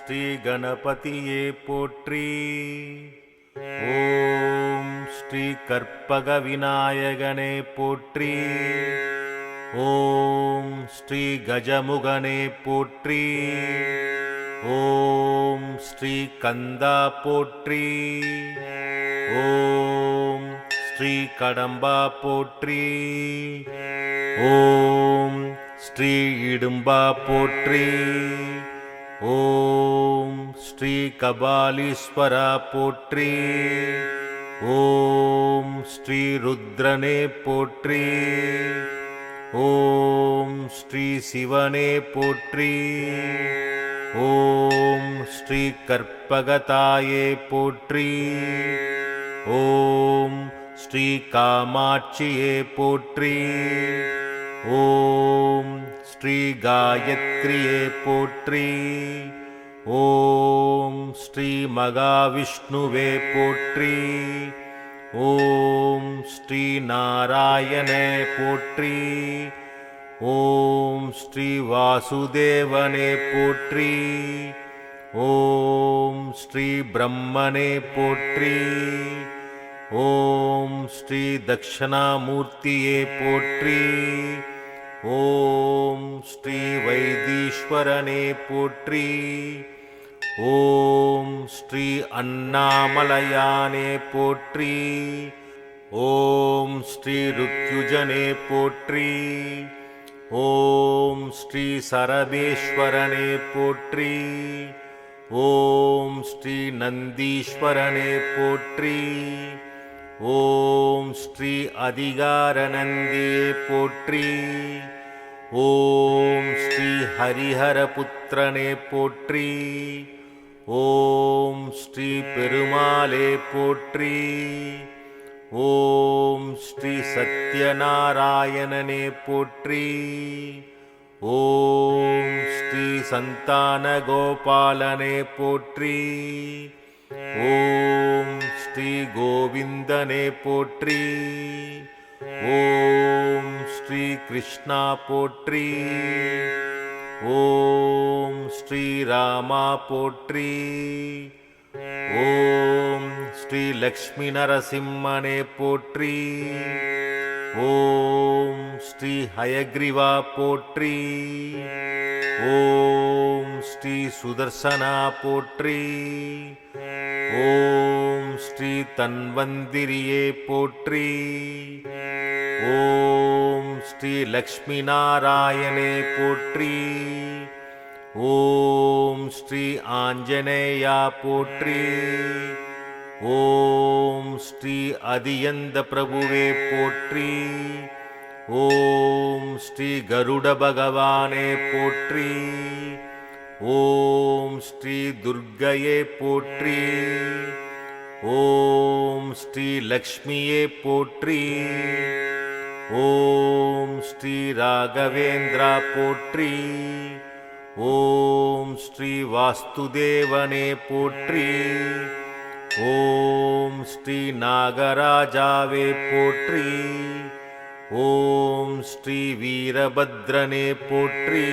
ஸ்ரீ கணபதியே போற்றி. ஓம் ஸ்ரீ கற்பக விநாயகனே போற்றி. ஓம் ஸ்ரீ கஜமுகனே போற்றி. ஓம் ஸ்ரீ கந்தா போற்றி. ஓம் ஸ்ரீ கடம்பா போற்றி. ஓம் ஸ்ரீ இடும்பா போற்றி. ஓம் ஸ்ரீ கபாலீஸ்வரா போற்றி. ஓம் ஸ்ரீ ருத்ரனே போற்றி. ஓம் ஸ்ரீ சிவனே போற்றி. ஓம் ஸ்ரீ கற்பகதாயே போற்றி. ஓம் ஸ்ரீ காமாட்சியே போற்றி. ஓம் ஸ்ரீ காயத்ரியே போற்றி. ஓம் ஸ்ரீ மகாவிஷ்ணுவே போற்றி. ஓம் ஸ்ரீ நாராயணே போற்றி. ஓம் ஸ்ரீ வாசுதேவனே போற்றி. ஓம் ஸ்ரீ பிரம்மனே போற்றி. ஓம் ஸ்ரீ தக்ஷணாமூர்த்தியே போற்றி. ஓம் ஸ்ரீ வைத்தீஸ்வரனே போற்றி. ஓம் ஸ்ரீ அண்ணாமலையானே போற்றி. ஓம் ஸ்ரீ ருத்யுஜனே போற்றி. ஓம் ஸ்ரீ சரபேஸ்வரனே போற்றி. ஓம் ஸ்ரீ நந்தீஸ்வரனே போற்றி. ஓம் ஸ்ரீ அதிகாரநந்தியே போற்றி. ஓம் ஸ்ரீ ஹரிஹரபுத்திரனே போற்றி. ஓம் ஸ்ரீ பெருமாளே போற்றி. ஓம் ஸ்ரீ சத்யநாராயணனே போற்றி. ஓம் ஸ்ரீ சந்தான கோபாலனே போற்றி. ஓம் ஸ்ரீ கோவிந்தனே போற்றி. ஓம் ஸ்ரீ கிருஷ்ணா போற்றி. ஓம் ஸ்ரீ ராமா போற்றி. ஓம் ஸ்ரீ லக்ஷ்மி நரசிம்மனே போற்றி. ஓம் ஸ்ரீ ஹயக்ரீவா போற்றி. ஓம் ஸ்ரீ சுதர்சனா போற்றி. ஓம் ஸ்ரீ தன்வந்திரியே போற்றி. ஓம் ஸ்ரீ லக்ஷ்மி நாராயணே போற்றி. ஓம் ஸ்ரீ ஆஞ்சநேயா போற்றி. ஓம் ஸ்ரீ அதியந்த பிரபுவே போற்றி. ஓம் ஸ்ரீ கருட பகவானே போற்றி. ஓம் ஸ்ரீ துர்க்கையே போற்றி. ஓம் ஸ்ரீ லக்ஷ்மியே போற்றி. ஓம் ஸ்ரீ ராகவேந்திரா போற்றி. ஓம் ஸ்ரீ வாஸ்துதேவனே போற்றி. ஓம் ஸ்ரீ நாகராஜாவே போற்றி. ஓம் ஸ்ரீ வீரபத்ரனே போற்றி.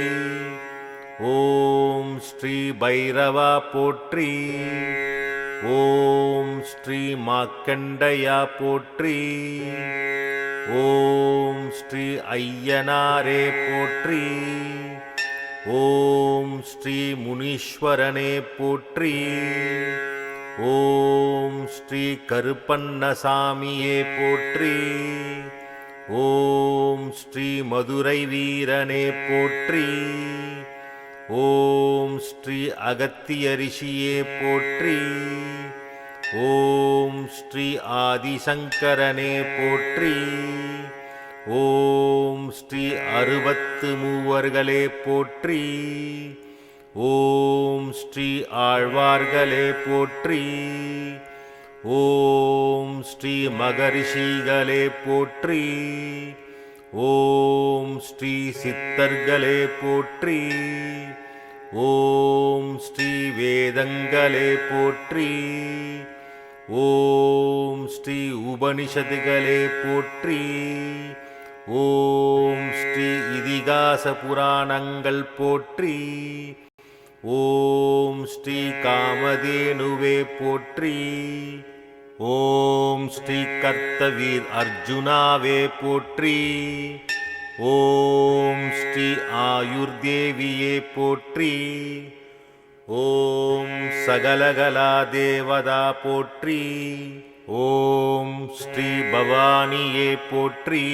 ஓம் ஸ்ரீ பைரவா போற்றி. ஓம் ஸ்ரீ மார்க்கண்டயா போற்றி. ஓம் ஸ்ரீ ஐயனாரே போற்றி. ஓம் ஸ்ரீ முனீஸ்வரனே போற்றி. ஓம் ஸ்ரீ கருப்பண்ணசாமியே போற்றி. ஓம் ஸ்ரீ மதுரை வீரனே போற்றி. ஓம் ஸ்ரீ அகத்திய ரிஷியே போற்றி. ஓம் ஸ்ரீ ஆதிசங்கரனே போற்றி. ஓம் ஸ்ரீ 63 போற்றி. ஓம் ஸ்ரீ ஆழ்வார்களே போற்றி. ஓம் ஸ்ரீ மகரிஷிகளே போற்றி. ஓம் ஸ்ரீ சித்தர்களே போற்றி. ஓம் ஸ்ரீ வேதங்களே போற்றி. ஓம் ஸ்ரீ உபனிஷதுகளே போற்றி. ஓம் ஸ்ரீ இதிகாச புராணங்கள் போற்றி. ஓம் ஸ்ரீ காமதேனுவே போற்றி. ஓம் ஸ்ரீ கர்த்தவீர் அர்ஜுனாவே போற்றி. ஓம் ஸ்ரீ ஆயுர்தேவியே போற்றி. ஓம் சகலகலா தேவதா போற்றி. ஓம் ஸ்ரீ பவானியே போற்றி.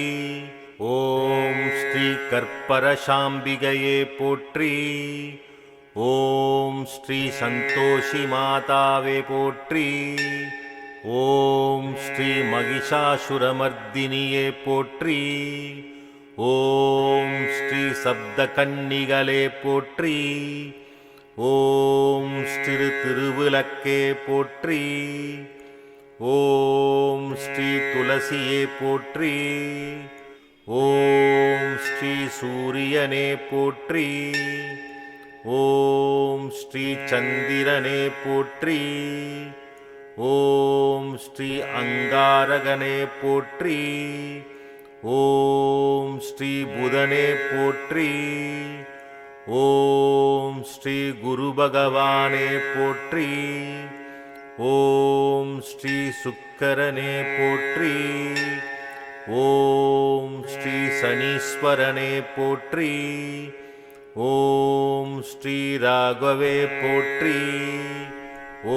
ஓம் ஸ்ரீ கற்பரசாம்பிகையே போற்றி. ஓம் ஸ்ரீ சந்தோஷி மாதாவே போற்றி. ஓம் ஸ்ரீ மகிஷாசுரமர்தினியே போற்றி. ஓம் ஸ்ரீ சப்தகன்னிகளே போற்றி. ஓம் ஸ்ரீ திருவிளக்கே போற்றி. ஓம் ஸ்ரீ துளசியே போற்றி. ஓம் ஸ்ரீ சூரியனே போற்றி. ஓம் ஸ்ரீ சந்திரனே போற்றி. ஓம் ஸ்ரீ அங்காரகனே போற்றி. ஓம் ஸ்ரீ புதனே போற்றி. ஓம் ஸ்ரீ குரு பகவானே போற்றி. ஓம் ஸ்ரீ சுக்கரனே போற்றி. ஓம் ஸ்ரீ சனீஸ்வரனே போற்றி. ஓம் ஸ்ரீ ராகவே போற்றி.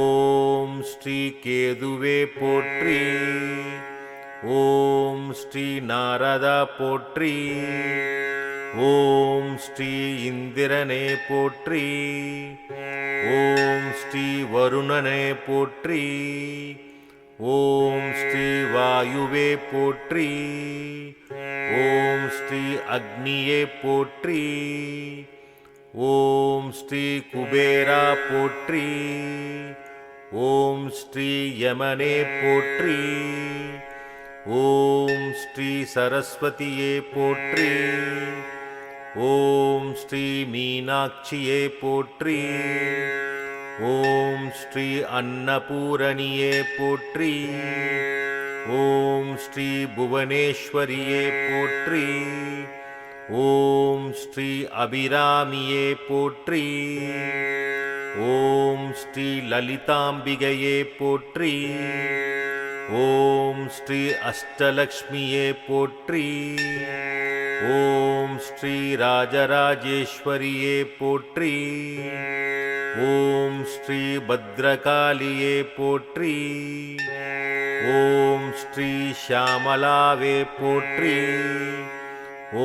ஓம் ஸ்ரீ கேதுவே போற்றி. ஓம் ஸ்ரீ நாரதா போற்றி. ஓம் ஸ்ரீ இந்திரனே போற்றி. ஓம் ஸ்ரீ வருணனே போற்றி. ஓம் ஸ்ரீ வாயுவே போற்றி. ஓம் ஸ்ரீ அக்னியே போற்றி. ஓம் ஸ்ரீ குபேரா போற்றி. ஓம் ஸ்ரீ யமனே போற்றி. ஓம் ஸ்ரீ சரஸ்வதியே போற்றி. ஓம் ஸ்ரீ மீனாட்சியே போற்றி. ஓம் ஸ்ரீ அன்னபூரணியே போற்றி. ஓம் ஸ்ரீ புவனேஸ்வரியே போற்றி. ஓம் ஸ்ரீ அபிராமியே போற்றி. ஓம் ஸ்ரீ லலிதாம்பிகையே போற்றி. ஓம் ஸ்ரீ அஷ்டலக்ஷ்மியே போற்றி. ஓம் ஸ்ரீ ராஜராஜேஸ்வரியே போற்றி. ஓம் ஸ்ரீ பத்ரகாளியே போற்றி. ஓம் ஸ்ரீ ஷியாமளாவே போற்றி.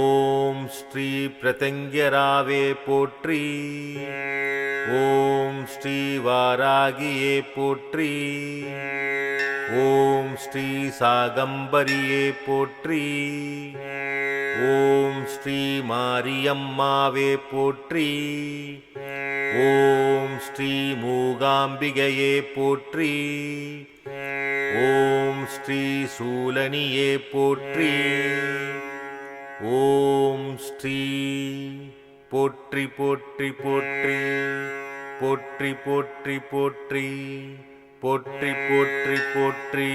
ஓம் ஸ்ரீ பிரதங்யராவே போற்றி. ஓம் ஸ்ரீ வாராகியே போற்றி. ஓம் ஸ்ரீ சாகம்பரியே போற்றி. ஓம் ஸ்ரீ மாரியம்மாவே போற்றி. ஓம் ஸ்ரீ மூகாம்பிகையே போற்றி. ஓம் ஸ்ரீ சூலனியே போற்றி. ஓம் ஸ்ரீ போற்றி போற்றி போற்றி போற்றி போற்றி போற்றி போற்றி போற்றி போற்றி.